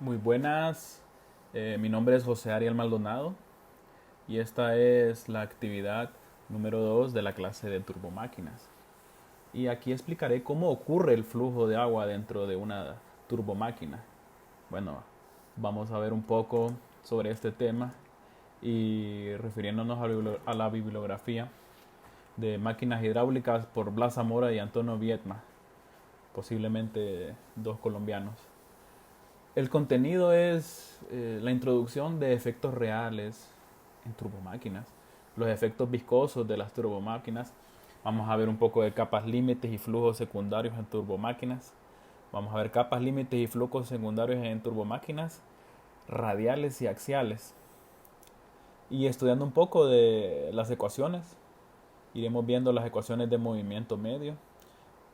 Muy buenas, mi nombre es José Ariel Maldonado y esta es la actividad número 2 de la clase de turbomáquinas. Y aquí explicaré cómo ocurre el flujo de agua dentro de una turbomáquina. Bueno, vamos a ver un poco sobre este tema y refiriéndonos a la bibliografía de máquinas hidráulicas por Blas Zamora y Antonio Viedma, posiblemente dos colombianos. El contenido es la introducción de efectos reales en turbomáquinas, los efectos viscosos de las turbomáquinas. Vamos a ver un poco de capas límites y flujos secundarios en turbomáquinas. Vamos a ver capas límites y flujos secundarios en turbomáquinas radiales y axiales. Y estudiando un poco de las ecuaciones, iremos viendo las ecuaciones de movimiento medio,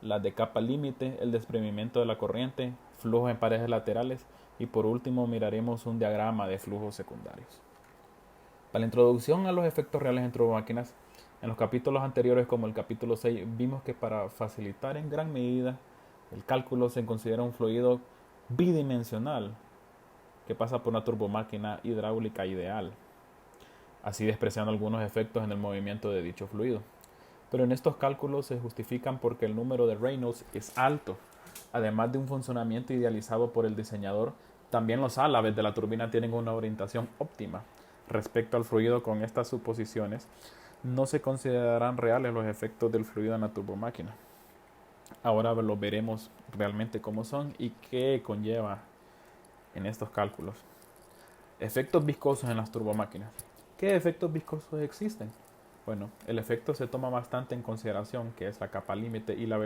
las de capa límite, el desprendimiento de la corriente, flujos en parejas laterales y por último miraremos un diagrama de flujos secundarios. Para la introducción a los efectos reales en turbomáquinas, en los capítulos anteriores como el capítulo 6 vimos que para facilitar en gran medida el cálculo se considera un fluido bidimensional que pasa por una turbomáquina hidráulica ideal, así despreciando algunos efectos en el movimiento de dicho fluido. Pero en estos cálculos se justifican porque el número de Reynolds es alto. Además de un funcionamiento idealizado por el diseñador, también los álabes de la turbina tienen una orientación óptima. Respecto al fluido, con estas suposiciones, no se considerarán reales los efectos del fluido en la turbomáquina. Ahora lo veremos realmente cómo son y qué conlleva en estos cálculos. Efectos viscosos en las turbomáquinas. ¿Qué efectos viscosos existen? Bueno, el efecto se toma bastante en consideración, que es la capa límite y la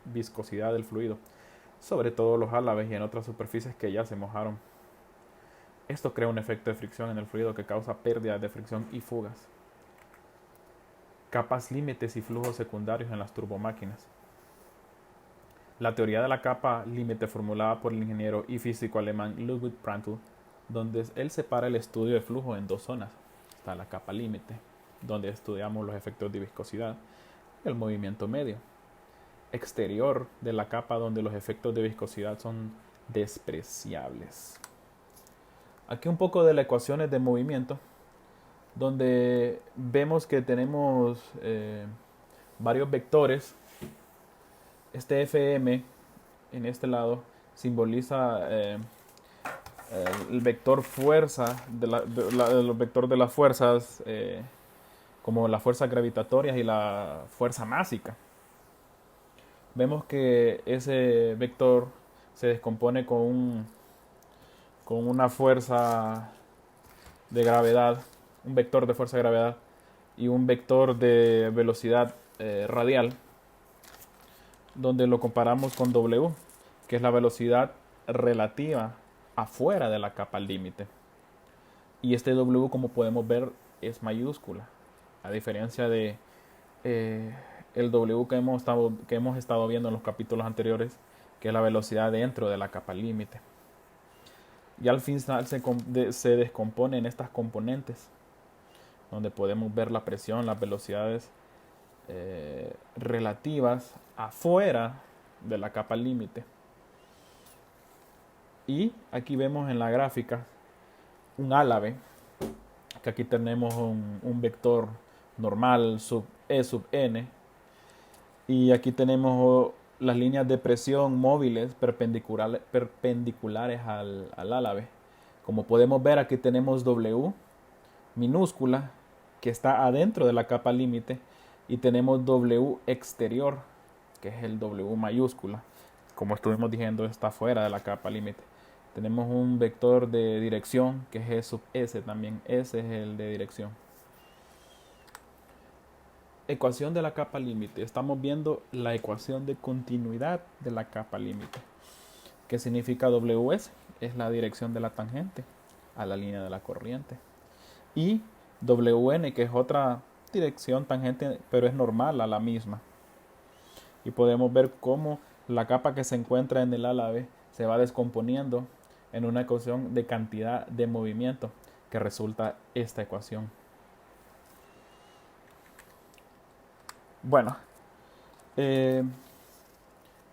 viscosidad del fluido, sobre todo los álabes y en otras superficies que ya se mojaron. Esto crea un efecto de fricción en el fluido que causa pérdidas de fricción y fugas. Capas límites y flujos secundarios en las turbomáquinas. La teoría de la capa límite formulada por el ingeniero y físico alemán Ludwig Prandtl, donde él separa el estudio de flujo en dos zonas. Está la capa límite, donde estudiamos los efectos de viscosidad, y el movimiento medio, exterior de la capa donde los efectos de viscosidad son despreciables. Aquí un poco de las ecuaciones de movimiento, donde vemos que tenemos varios vectores. Este Fm en este lado simboliza el vector fuerza, el vector de las fuerzas, como las fuerzas gravitatorias y la fuerza másica. Vemos que ese vector se descompone con una fuerza de gravedad, un vector de fuerza de gravedad y un vector de velocidad radial, donde lo comparamos con W, que es la velocidad relativa afuera de la capa límite. Y este W, como podemos ver, es mayúscula, a diferencia de el W que hemos estado viendo en los capítulos anteriores, que es la velocidad dentro de la capa límite. Y al final se descompone en estas componentes, donde podemos ver la presión, las velocidades relativas afuera de la capa límite. Y aquí vemos en la gráfica un álave, que aquí tenemos un vector normal sub E sub n, y aquí tenemos las líneas de presión móviles perpendiculares al álave. Como podemos ver, aquí tenemos W minúscula, que está adentro de la capa límite, y tenemos W exterior, que es el W mayúscula. Como estuvimos diciendo, está fuera de la capa límite. Tenemos un vector de dirección, que es E sub S también. S es el de dirección. Ecuación de la capa límite. Estamos viendo la ecuación de continuidad de la capa límite. ¿Qué significa WS? Es la dirección de la tangente a la línea de la corriente. Y WN, que es otra dirección tangente, pero es normal a la misma. Y podemos ver cómo la capa que se encuentra en el álave se va descomponiendo en una ecuación de cantidad de movimiento, que resulta esta ecuación. Bueno,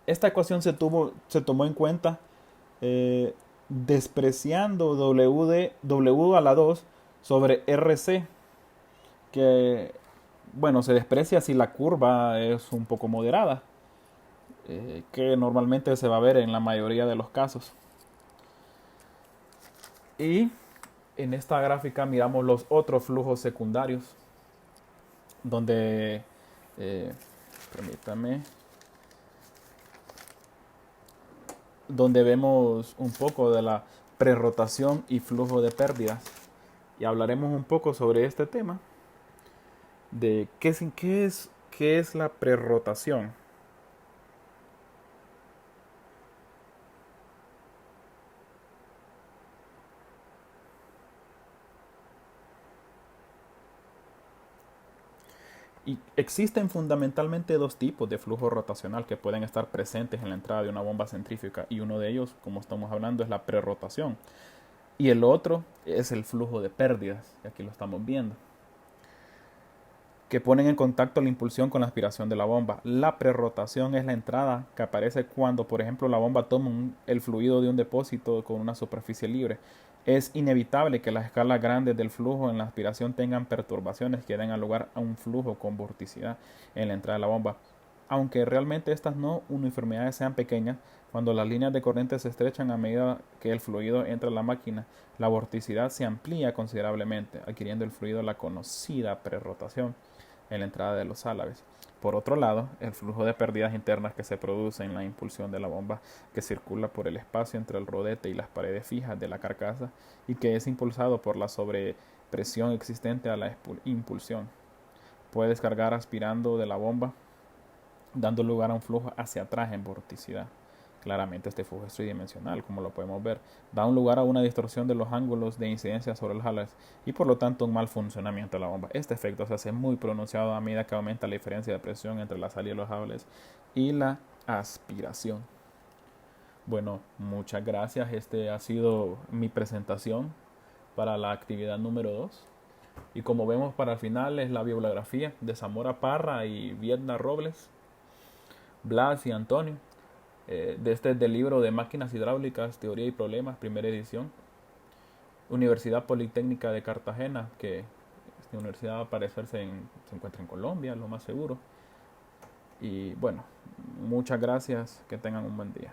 esta ecuación se tomó en cuenta despreciando W a la 2 sobre RC, que bueno, se desprecia si la curva es un poco moderada, que normalmente se va a ver en la mayoría de los casos. Y en esta gráfica miramos los otros flujos secundarios, donde, eh, permítame, donde vemos un poco de la prerrotación y flujo de pérdidas. Y hablaremos un poco sobre este tema, de qué es la prerrotación. Y existen fundamentalmente dos tipos de flujo rotacional que pueden estar presentes en la entrada de una bomba centrífuga, y uno de ellos, como estamos hablando, es la prerrotación. Y el otro es el flujo de pérdidas, y aquí lo estamos viendo, que ponen en contacto la impulsión con la aspiración de la bomba. La prerrotación es la entrada que aparece cuando, por ejemplo, la bomba toma el fluido de un depósito con una superficie libre. Es inevitable que las escalas grandes del flujo en la aspiración tengan perturbaciones que den lugar a un flujo con vorticidad en la entrada de la bomba. Aunque realmente estas no uniformidades sean pequeñas, cuando las líneas de corriente se estrechan a medida que el fluido entra a la máquina, la vorticidad se amplía considerablemente, adquiriendo el fluido la conocida prerrotación en la entrada de los álabes. Por otro lado, el flujo de pérdidas internas que se produce en la impulsión de la bomba, que circula por el espacio entre el rodete y las paredes fijas de la carcasa y que es impulsado por la sobrepresión existente a la impulsión, puede descargar aspirando de la bomba, dando lugar a un flujo hacia atrás en vorticidad. Claramente este flujo es tridimensional, como lo podemos ver. Da un lugar a una distorsión de los ángulos de incidencia sobre los álabes y por lo tanto un mal funcionamiento de la bomba. Este efecto se hace muy pronunciado a medida que aumenta la diferencia de presión entre la salida de los álabes y la aspiración. Bueno, muchas gracias. Este ha sido mi presentación para la actividad número 2. Y como vemos para el final es la bibliografía de Zamora Parra y Viedna Robles, Blas y Antonio. De este del libro de Máquinas Hidráulicas, Teoría y Problemas, primera edición. Universidad Politécnica de Cartagena, que esta universidad va a parecerse se encuentra en Colombia, lo más seguro. Y bueno, muchas gracias, que tengan un buen día.